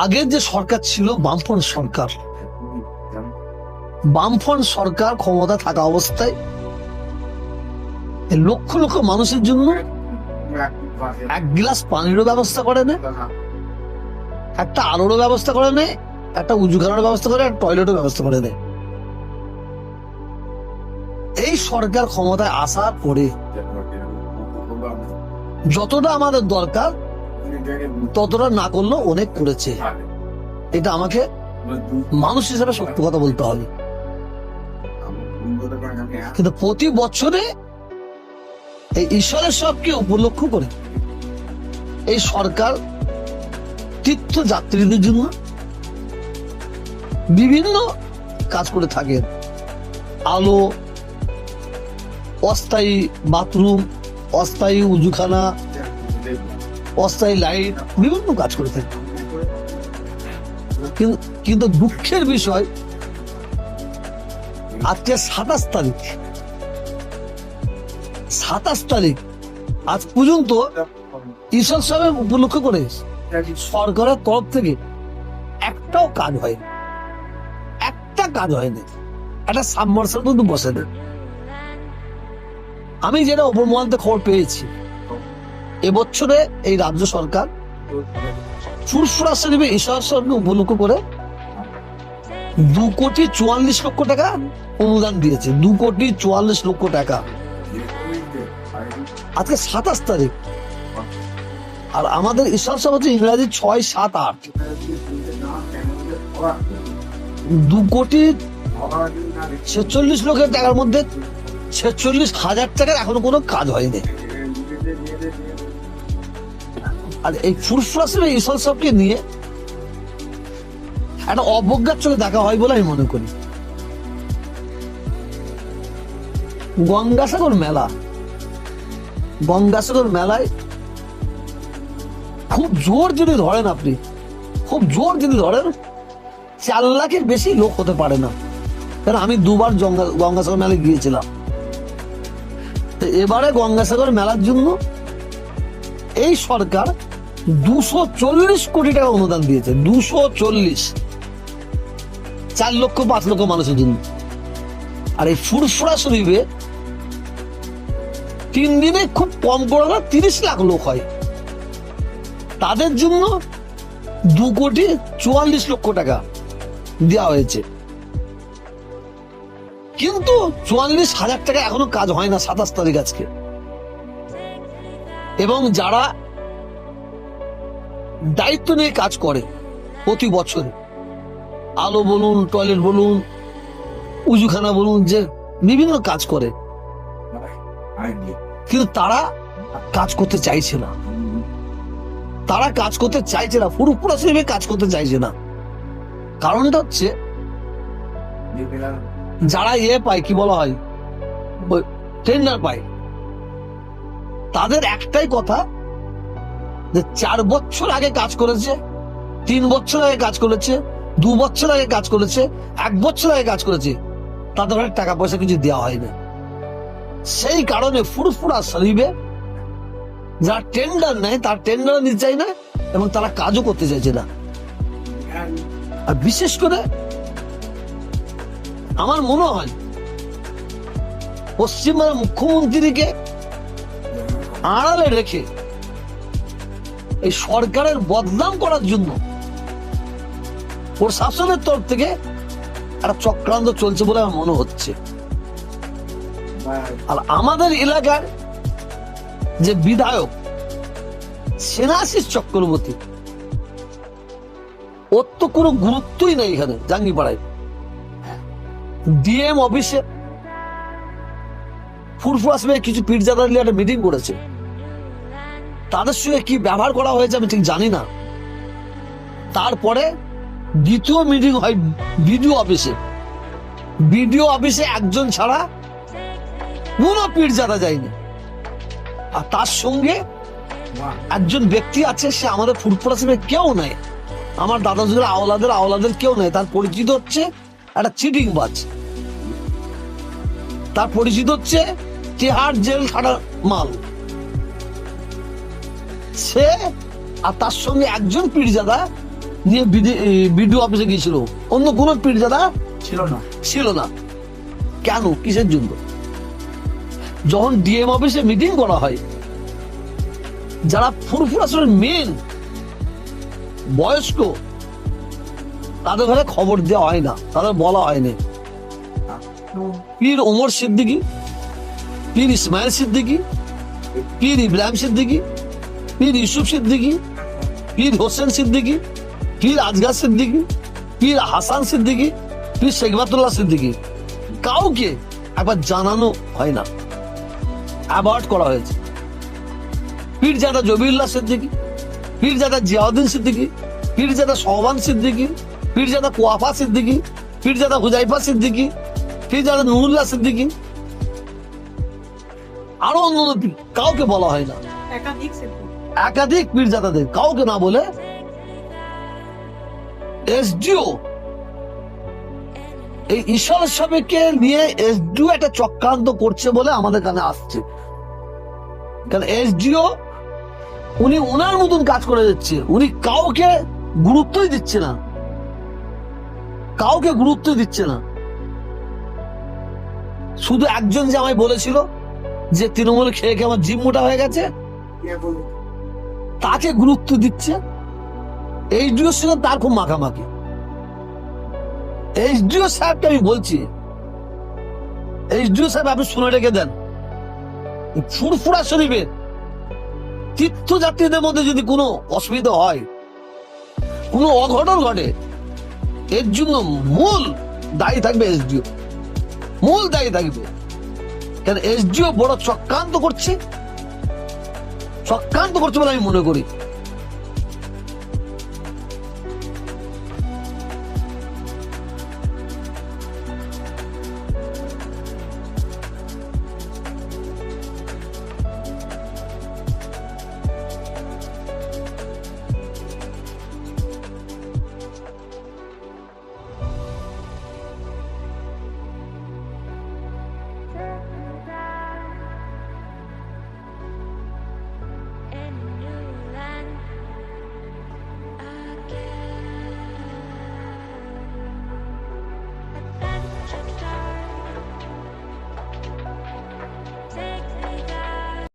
আগের যে সরকার ছিল বামফ্রন্ট সরকার, বামফ্রন্ট সরকার ক্ষমতা থাকা অবস্থায় লক্ষ লক্ষ মানুষের জন্য এক গ্লাস পানিরও ব্যবস্থা করে নেয়, একটা আলোরও ব্যবস্থা করে নেয়, একটা উজুখানার ব্যবস্থা করে, একটা টয়লেটও ব্যবস্থা করে দেয়। এই সরকার ক্ষমতায় আসার পরে যতটা আমাদের দরকার ততটা না করলেও অনেক করেছে। এটা আমাকে মানুষ হিসেবে সত্য কথা বলতে হবে। কিন্তু প্রতি বছরে এই ঈশ্বরের সবকে উপলক্ষ করে এই সরকার তীর্থযাত্রীদের জন্য বিভিন্ন কাজ করে থাকে। আলো, অস্থায়ী বাথরুম, অস্থায়ী উজুখানা, অস্থায়ী লাইট, বিভিন্ন কাজ করে থাকে। কিন্তু দুঃখের বিষয়, আজকে 27 তারিখ আজ পর্যন্ত ঈশ্বর সাহেব উপলক্ষ করে সরকারের তরফ থেকে একটাও কাজ হয়নি, একটা কাজ হয়নি, একটা সাবমার্সাল কিন্তু বসে নেই। আমি যেটা উপর মহলতে খবর পেয়েছি, এবছরে এই রাজ্য সরকার ফুরফুরা শরীফে ঈশ্বর সাহেবকে উপলক্ষ করে 2,44,00,000 টাকা অনুদান দিয়েছে। 2,44,00,000 টাকা। আজকে 27 তারিখ, আর আমাদের ঈশ্বর সাহেব হচ্ছে ইংরাজি 6-7-8। 2,46,00,000 টাকার মধ্যে 46,000 টাকার এখনো কোনো কাজ হয়নি। আর এই ফুরফুরা শরীফে ঈশ্বর সাহেবকে নিয়ে একটা অবজ্ঞার চোখে দেখা হয় বলে আমি মনে করি। গঙ্গাসাগর মেলা, গঙ্গাসাগর মেলায় খুব জোর যদি ধরেন, আপনি খুব জোর যদি ধরেন 4 লাখের বেশি লোক হতে পারে না। কারণ আমি 2 বার গঙ্গাসাগর মেলায় গিয়েছিলাম। তো এবারে গঙ্গাসাগর মেলার জন্য এই সরকার 240 কোটি টাকা অনুদান দিয়েছে। 240, 4 লক্ষ 5 লক্ষ মানুষের জন্য। আর এই ফুরফুরা শরীফে 3 দিনে খুব কম করে 30 লাখ লোক হয়, তাদের জন্য 2,44,00,000 টাকা দেওয়া হয়েছে। কিন্তু 44,000 টাকা এখনো কাজ হয় না 27 তারিখ আজকে। এবং যারা দায়িত্ব নিয়ে কাজ করে প্রতি বছরে, আলো বলুন, টয়লেট বলুন, উজুখানা বলুন, যে বিভিন্ন কাজ করে, কিন্তু তারা কাজ করতে চাইছে না। তারা কাজ করতে চাইছে না, ফুরফুরা শরীফে কাজ করতে চাইছে না। কারণটা হচ্ছে যারা পায়, কি বলা হয়, টেন্ডার পায়, তাদের একটাই কথা যে 4 বছর আগে কাজ করেছে, 3 বছর আগে কাজ করেছে, 2 বছর আগে কাজ করেছে, 1 বছর আগে কাজ করেছে, তাদের অনেক টাকা পয়সা কিছু দেওয়া হয় না। সেই কারণে ফুরফুরা শরীফে যারা টেন্ডার নেয় তার টেন্ডার নিতে চায় না, এবং তারা কাজও করতে চাইছে না। আর বিশেষ করে আমার মনে হয় পশ্চিমবঙ্গের মুখ্যমন্ত্রীকে আড়ালে রেখে এই সরকারের বদনাম করার জন্য প্রশাসনের তরফ থেকে একটা চক্রান্ত চলছে বলে আমার মনে হচ্ছে। আর আমাদের এলাকার যে বিধায়ক সেনাশিস চক্রবর্তী, ওর তো কোনো গুরুত্বই নেই এখানে জাঙ্গিপাড়ায়। ডিএম অফিসে ফুরফুরা শরীফে কিছু পীরজাদা নিয়ে একটা মিটিং করেছে, তাদের সঙ্গে কি ব্যবহার করা হয়েছে আমি ঠিক জানি না। তারপরে দ্বিতীয় মিটিং হয় বিডিও অফিসে। বিডিও অফিসে একজন ছাড়া কোনো পীরজাদা যায়নি। আর তার সঙ্গে একজন ব্যক্তি আছে, সে আমাদের ফুরফুরা শরীফে কেউ নাই, আমার দাদাজুদের আওলাদের কেউ নাই। তার পরিচিত হচ্ছে একটা চিটিং বাজ, তার পরিচিত হচ্ছে তিহার জেল খাটার মাল সে। আর তার সঙ্গে একজন পীরজাদা নিয়ে বিডিও অফিসে গিয়েছিল, অন্য কোনো পীরজাদা ছিল না। কেন, কিসের জন্য? যখন ডিএম অফিসে মিটিং করা হয়, যারা ফুরফুরাসের মেন বয়স্ক, তাদের ঘরে খবর দেওয়া হয় না, তাদের বলা হয়নি। পীর ওমর সিদ্দিকী, পীর ইসমাইল সিদ্দিকী, পীর ইব্রাহিম সিদ্দিকী, পীর ইউসুফ সিদ্দিকী, পীর হোসেন সিদ্দিকী, পীর আজগার সিদ্দিকী, পীর হাসান সিদ্দিকী, পীর শেখবাতুল্লাহ সিদ্দিকী, কাউকে একবার জানানো হয় না, অ্যাভয়েড করা হয়েছে। পীরজাদা জবিউল্লাহ সিদ্দিকী, পীরজাদা জিয়াউদ্দিন সিদ্দিকী, পীরজাদা সোহবান সিদ্দিকী, পীরজাদা কুয়াফা সিদ্দিকী, পীরজাদা হুজাইফা সিদ্দিকী, পীরজাদা নুরুল্লাহ সিদ্দিকী, আরো অন্য কাউকে বলা হয় না। একাধিক পীরজাদাদের কাউকে না বলে এসডিও, এই ঈশ্বর সাহেবকে নিয়ে এসডিও একটা চক্রান্ত করছে বলে আমাদের কানে আসছে। কারণ এসডিও উনি ওনার মতন কাজ করে যাচ্ছে, উনি কাউকে গুরুত্বই দিচ্ছে না, কাউকে গুরুত্ব দিচ্ছে না। শুধু একজন যে আমায় বলেছিল যে তৃণমূল খেয়ে খেয়ে আমার জিম মোটা হয়ে গেছে, তাকে গুরুত্ব দিচ্ছে। এইচডিও ছিল তার খুব মাখামাখি। এইচডিও সাহেবকে আমি বলছি, এইচডিও সাহেব আপনি শুনে রেখে দেন, ফুরফুরা শরীফের তীর্থযাত্রীদের মধ্যে যদি কোনো অসুবিধা হয়, কোনো অঘটন ঘটে, এর জন্য মূল দায়ী থাকবে এসডিও, মূল দায়ী থাকবে। কেন এসডিও বড় চক্রান্ত করছে বলে আমি মনে করি।